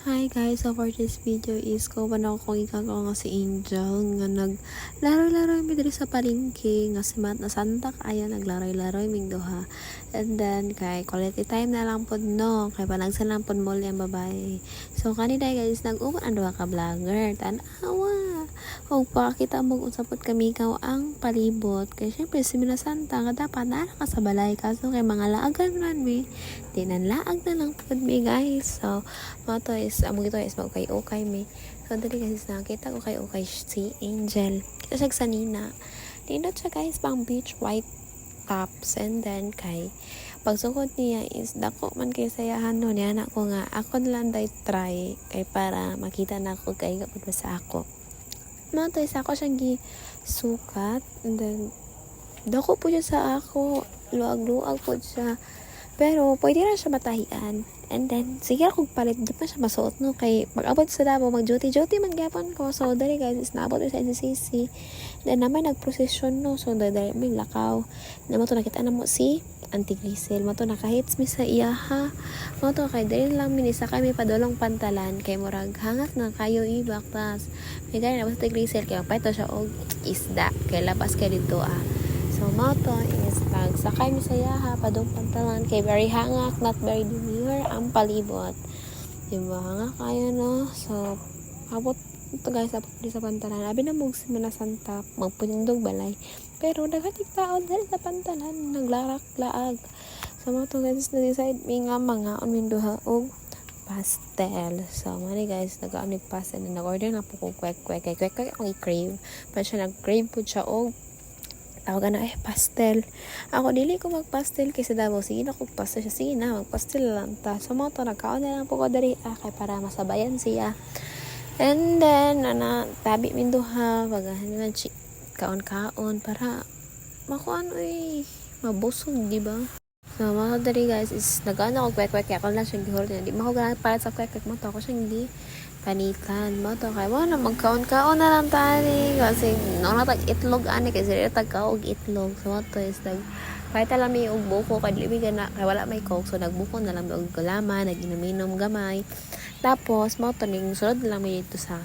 Hi guys, so for this video is ko ba na akong ikagawa nga si Angel nga naglaro-laro mi diri sa palengke nga si Mat na Santa kaya naglaro-laro mi duha. And then kay quality time na lang pod no, kay panagsa lang pod mo ang babae. So kanina guys nag-uman ang duha ka vlogger. Tanawa. Og pakita mo kung sapot kami ikaw ang palibot. Kay syempre si Mina Santa nga dapat na ka sa balay kaso kay mga laagan man mi. Di laag na lang pod mi guys. So mga to is amo ito is mag-okay mi. So dali guys nakita ko kay okay si Angel. Kita siya sa Nina. Nindot siya guys pang beach white tops and then kay pagsukod niya is dako man kay sayahan no niya anak ko nga ako lang day try kay para makita na ako kay kapag sa ako. Mga to is ako siyang sukat and then dako po siya sa ako luag-luag po siya. Pero, pwede na siya matahian. And then, sige akong palit. Di pa siya masuot, no? Kay, mag-abot sa Davao, mag-duty man gapon ko. So, dali guys, is naabot sa NCCC. Then, naman nag-procession, no? So, dali may lakaw. Naman to nakita na mo si Auntie Grisel. Mato nakahits mi sa iya, ha? Mato, kay dali lang minisa kami padulong pantalan. Kay murag, hangat na kayo ibak. Tas, may gani na ba sa Auntie Grisel. Kaya, paito siya og isda. Kay labas kay dito, So, moto is nagsakay mi sa yaha, padong pantalan, kay very hangak, not very demure, ang palibot. Diba? Hangak kayo, no? So, abot ito guys, abot di sa pantalan. Abi na mong Semana Santa, magpunindog balay. Pero, nagatik tao dahil sa pantalan, naglarak-laag. So, moto guys, na-decide mi nga mga uminduha og pastel. So, mali guys, nag-aanig pastel na nag-order na po kong kwek-kwek. Kay kwek-kwek akong i-crave. Pa siya nag-crave po siya og tawag na pastel. Ako dili ko magpastel kaysa Davao. Sige na kung pastel siya. Sige na, magpastel lang ta. So mo to, nagkaon na lang po ko dari kay para masabayan siya. And then, tabi min duha. Bagahan naman kaon-kaon para makuan mabusog, di ba? So, mga dari guys is nagkaon ako kwek-kwek. Kaya ako lang siya gihor niya. Di makaganap para sa kwek-kwek mo to. Ako siya hindi panitan mo to kay mo na magkaon-kaon na lang tani kasi no natag itlog ani kasi dili tagkaog itlog so mo to is paita lang mi og buko kay dili na kay wala may coke so nagbuko na lang og gulaman naginom gamay tapos mo to ning sulod lang mi dito sa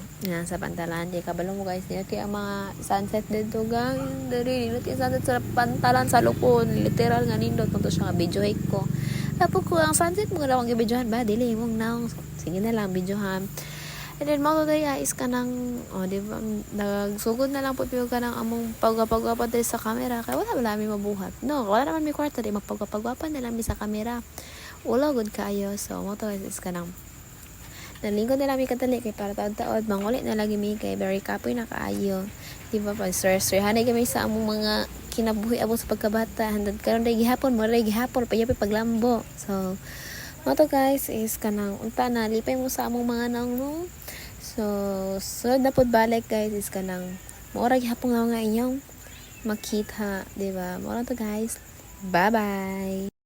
pantalan di kabalo mo guys nilati ang mga sunset dito gang diri nilati sunset sa pantalan sa lupon literal nga nindot to siya nga video ko tapos ko ang sunset mo daw ang gibidyohan ba dili mong naong sige na lang videohan. And then, mga today is ka ng, di ba, nagsugod na lang po piyo ka ng among pagwapagwapa dahil sa camera. Kaya wala mi mabuhat. No, wala naman mi kwarta di magpagwapagwapa na lang mi sa camera. Wala good kayo. So, mga today is ka ng, nalingkod na lang mi katali kay para taon-taon. Mangulit na lagi mi kay very kapoy na kaayo. Di ba, sir, hanay kami sa among mga kinabuhi abot sa pagkabata. Handad karon day gihapon, mo day gihapon, payapi paglambo. So, mga to guys is kanang unta na lipay mo sa among mga nang no. So dapat balik guys is kanang maurag hapon nga inyong makita, di ba? Mo to guys. Bye-bye.